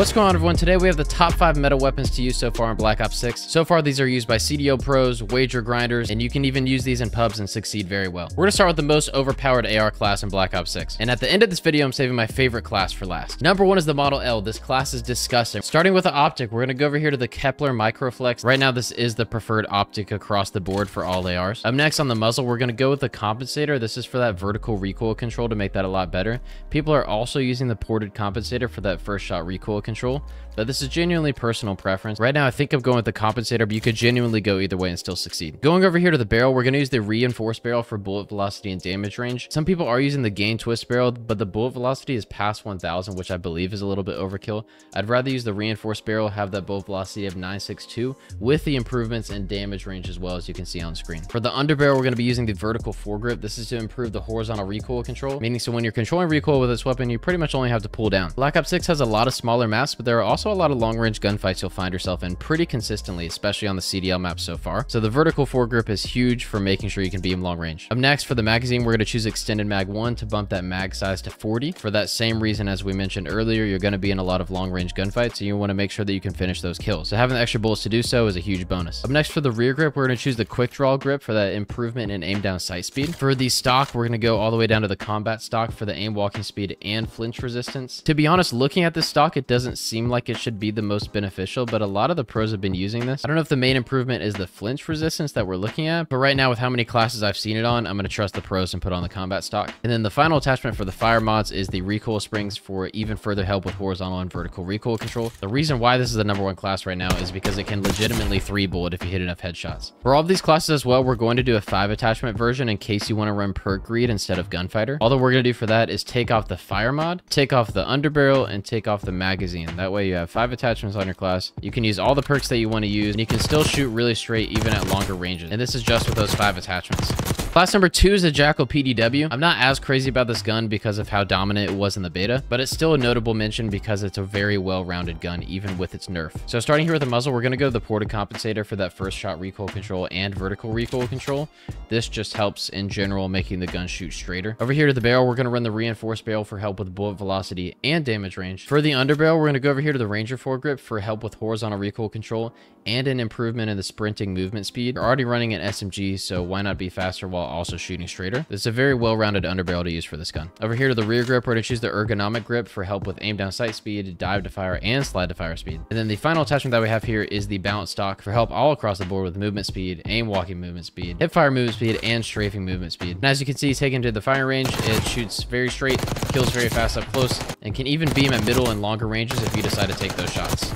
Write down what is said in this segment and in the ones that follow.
What's going on, everyone? Today we have the top 5 meta weapons to use so far in Black Ops 6. So far, these are used by CDO pros, wager grinders, and you can even use these in pubs and succeed very well. We're gonna start with the most overpowered AR class in Black Ops 6. And at the end of this video, I'm saving my favorite class for last. Number 1 is the Model L. This class is disgusting. Starting with the optic, we're gonna go over here to the Kepler Microflex. Right now, this is the preferred optic across the board for all ARs. Up next on the muzzle, we're gonna go with the compensator. This is for that vertical recoil control to make that a lot better. People are also using the ported compensator for that first shot recoil control, but this is genuinely personal preference. Right now, I think I'm going with the compensator, but you could genuinely go either way and still succeed. Going over here to the barrel, we're going to use the reinforced barrel for bullet velocity and damage range. Some people are using the gain twist barrel, but the bullet velocity is past 1000, which I believe is a little bit overkill. I'd rather use the reinforced barrel, have that bullet velocity of 962 with the improvements in damage range as well, as you can see on screen. For the underbarrel, we're going to be using the vertical foregrip. This is to improve the horizontal recoil control, meaning so when you're controlling recoil with this weapon, you pretty much only have to pull down. Black Ops 6 has a lot of smaller maps, but there are also a lot of long-range gunfights you'll find yourself in pretty consistently, especially on the CDL map so far. So the vertical foregrip is huge for making sure you can beam long range. Up next, for the magazine, we're going to choose extended mag 1 to bump that mag size to 40. For that same reason as we mentioned earlier, you're going to be in a lot of long-range gunfights, and you want to make sure that you can finish those kills. So having the extra bullets to do so is a huge bonus. Up next, for the rear grip, we're going to choose the quick draw grip for that improvement in aim down sight speed. For the stock, we're going to go all the way down to the combat stock for the aim walking speed and flinch resistance. To be honest, looking at this stock, it doesn't seem like it should be the most beneficial, but a lot of the pros have been using this. I don't know if the main improvement is the flinch resistance that we're looking at, but right now with how many classes I've seen it on, I'm going to trust the pros and put on the combat stock. And then the final attachment for the fire mods is the recoil springs for even further help with horizontal and vertical recoil control. The reason why this is the #1 class right now is because it can legitimately 3 bullet if you hit enough headshots. For all of these classes as well, we're going to do a 5 attachment version in case you want to run Perk greed instead of Gunfighter. All that we're going to do for that is take off the fire mod, take off the underbarrel, and take off the magazine. That way you have 5 attachments on your class. You can use all the perks that you want to use, and you can still shoot really straight even at longer ranges. And this is just with those 5 attachments. Class number 2 is the Jackal PDW. I'm not as crazy about this gun because of how dominant it was in the beta, but it's still a notable mention because it's a very well-rounded gun, even with its nerf. So starting here with the muzzle, we're going to go to the ported compensator for that first shot recoil control and vertical recoil control. This just helps in general, making the gun shoot straighter. Over here to the barrel, we're going to run the reinforced barrel for help with bullet velocity and damage range. For the underbarrel, we're going to go over here to the Ranger foregrip for help with horizontal recoil control and an improvement in the sprinting movement speed. You're already running an SMG, so why not be faster while also shooting straighter? This is a very well-rounded underbarrel to use for this gun. Over here to the rear grip, we're going to choose the ergonomic grip for help with aim down sight speed, dive to fire, and slide to fire speed. And then the final attachment that we have here is the balance stock for help all across the board with movement speed, aim walking movement speed, hip fire movement speed, and strafing movement speed. And as you can see, taken to the firing range, it shoots very straight, kills very fast up close, and can even beam at middle and longer ranges if you decide to take those shots.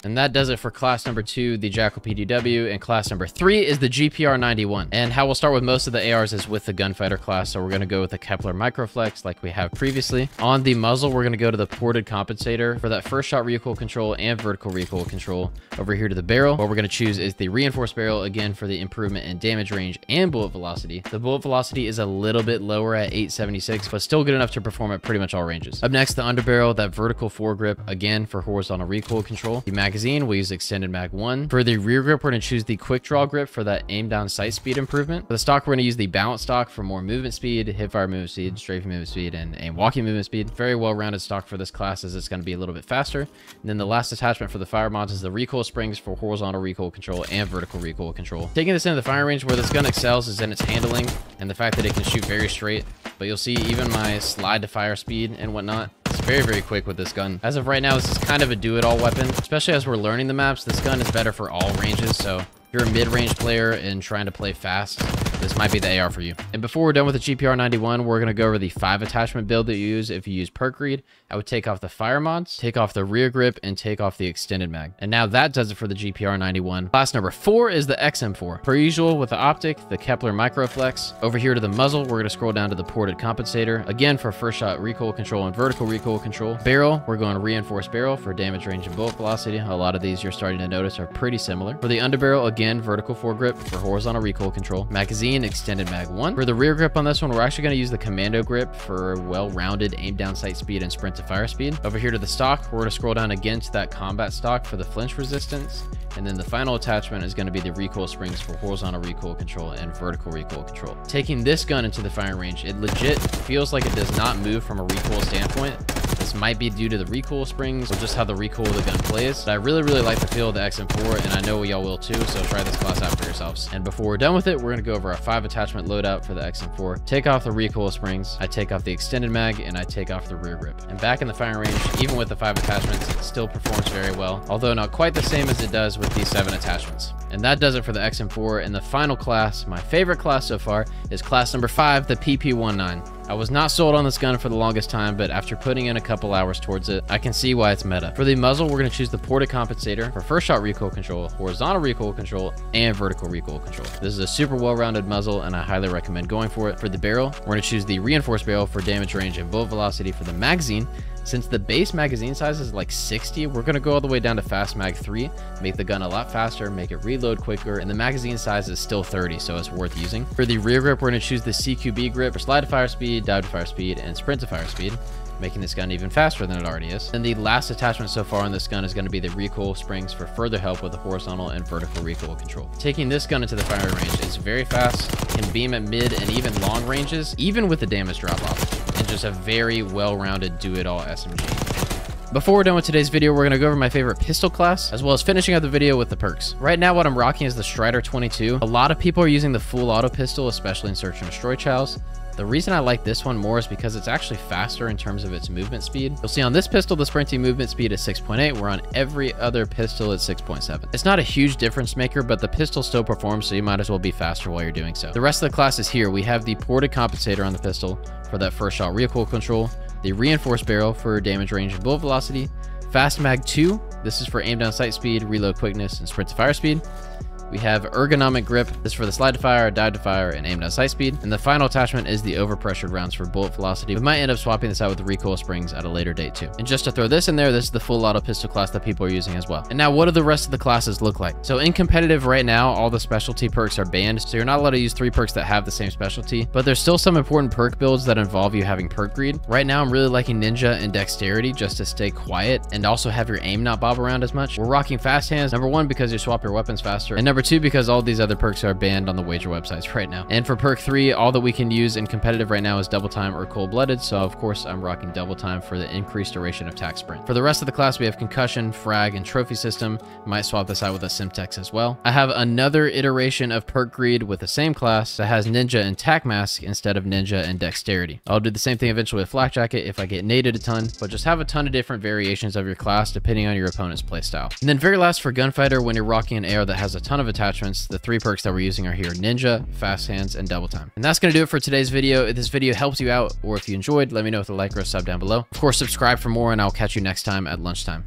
And that does it for class number 2, the Jackal PDW, and class number 3 is the GPR 91. And how we'll start with most of the ARs is with the Gunfighter class, so we're going to go with the Kepler Microflex like we have previously. On the muzzle, we're going to go to the ported compensator for that first shot recoil control and vertical recoil control. Over here to the barrel, what we're going to choose is the reinforced barrel, again for the improvement in damage range and bullet velocity. The bullet velocity is a little bit lower at 876, but still good enough to perform at pretty much all ranges. Up next, the underbarrel, that vertical foregrip, again for horizontal recoil control. The magazine, we'll use extended mag 1. For the rear grip, we're going to choose the quick draw grip for that aim down sight speed improvement. For the stock, we're going to use the balance stock for more movement speed, hip fire movement speed, strafing movement speed, and aim walking movement speed. Very well-rounded stock for this class, as it's going to be a little bit faster. And then the last attachment for the fire mods is the recoil springs for horizontal recoil control and vertical recoil control. Taking this into the firing range, where this gun excels is in its handling and the fact that it can shoot very straight. But you'll see even my slide to fire speed and whatnot, it's very, very quick with this gun. As of right now, this is kind of a do-it-all weapon, especially as we're learning the maps. This gun is better for all ranges, so if you're a mid-range player and trying to play fast, this might be the AR for you. And before we're done with the GPR 91, we're going to go over the 5 attachment build that you use if you use Perk greed. I would take off the fire mods, take off the rear grip, and take off the extended mag. And now that does it for the GPR 91. Class number 4 is the XM4. Per usual, with the optic, the Kepler Microflex. Over here to the muzzle, we're going to scroll down to the ported compensator, again for first shot recoil control and vertical recoil control. Barrel, we're going to reinforced barrel for damage range and bullet velocity. A lot of these you're starting to notice are pretty similar. For the underbarrel, again, vertical foregrip for horizontal recoil control. Magazine, extended mag 1. For the rear grip on this one, we're actually going to use the commando grip for well-rounded aim down sight speed and sprint to fire speed. Over here to the stock, we're going to scroll down again to that combat stock for the flinch resistance. And then the final attachment is going to be the recoil springs for horizontal recoil control and vertical recoil control. Taking this gun into the firing range, it legit feels like it does not move from a recoil standpoint. This This might be due to the recoil springs or just how the recoil of the gun plays, but I really like the feel of the XM4, and I know y'all will too, so try this class out for yourselves. And before we're done with it, we're gonna go over a 5 attachment loadout for the XM4. Take off the recoil springs, I take off the extended mag, and I take off the rear grip. And back in the firing range, even with the 5 attachments, it still performs very well, although not quite the same as it does with these 7 attachments. And that does it for the XM4. And the final class, my favorite class so far, is class number 5, the PP19. I was not sold on this gun for the longest time, but after putting in a couple hours towards it, I can see why it's meta. For the muzzle, we're going to choose the ported compensator for first shot recoil control, horizontal recoil control, and vertical recoil control. This is a super well-rounded muzzle, and I highly recommend going for it. For the barrel, we're going to choose the reinforced barrel for damage range and bullet velocity. For the magazine, since the base magazine size is like 60, we're going to go all the way down to fast mag 3, make the gun a lot faster, make it reload quicker, and the magazine size is still 30, so it's worth using. For the rear grip, we're going to choose the CQB grip for slide to fire speed, dive to fire speed, and sprint to fire speed, making this gun even faster than it already is. And the last attachment so far on this gun is going to be the recoil springs for further help with the horizontal and vertical recoil control. Taking this gun into the firing range is very fast, can beam at mid and even long ranges, even with the damage drop off, and just a very well-rounded do-it-all SMG. Before we're done with today's video, we're going to go over my favorite pistol class, as well as finishing up the video with the perks. Right now, what I'm rocking is the Strider 22. A lot of people are using the full auto pistol, especially in search and destroy chows. The reason I like this one more is because it's actually faster in terms of its movement speed. You'll see on this pistol, the sprinting movement speed is 6.8, where on every other pistol it's 6.7. It's not a huge difference maker, but the pistol still performs, so you might as well be faster while you're doing so. The rest of the class is here. We have the ported compensator on the pistol for that first shot recoil control, the reinforced barrel for damage range and bullet velocity, fast mag 2, this is for aim down sight speed, reload quickness, and sprint to fire speed. We have ergonomic grip. This is for the slide to fire, dive to fire, and aim down sight speed. And the final attachment is the overpressured rounds for bullet velocity. We might end up swapping this out with the recoil springs at a later date too. And just to throw this in there, this is the full auto pistol class that people are using as well. And now what do the rest of the classes look like? So in competitive right now, all the specialty perks are banned. So you're not allowed to use 3 perks that have the same specialty, but there's still some important perk builds that involve you having perk greed. Right now, I'm really liking ninja and dexterity just to stay quiet and also have your aim not bob around as much. We're rocking fast hands, number 1, because you swap your weapons faster, and number 2, because all these other perks are banned on the wager websites right now. And for perk 3, all that we can use in competitive right now is double time or cold-blooded, so of course I'm rocking double time for the increased duration of tac sprint. For the rest of the class, we have concussion, frag, and trophy system. Might swap this out with a Simtex as well. I have another iteration of perk greed with the same class that has ninja and tac mask instead of ninja and dexterity. I'll do the same thing eventually with flak jacket if I get naded a ton, but just have a ton of different variations of your class depending on your opponent's playstyle. And then very last for Gunfighter, when you're rocking an AR that has a ton of attachments, the 3 perks that we're using are here: ninja, fast hands, and double time. And that's going to do it for today's video. If this video helped you out or if you enjoyed, let me know with a like or a sub down below. Of course, subscribe for more, and I'll catch you next time at lunchtime.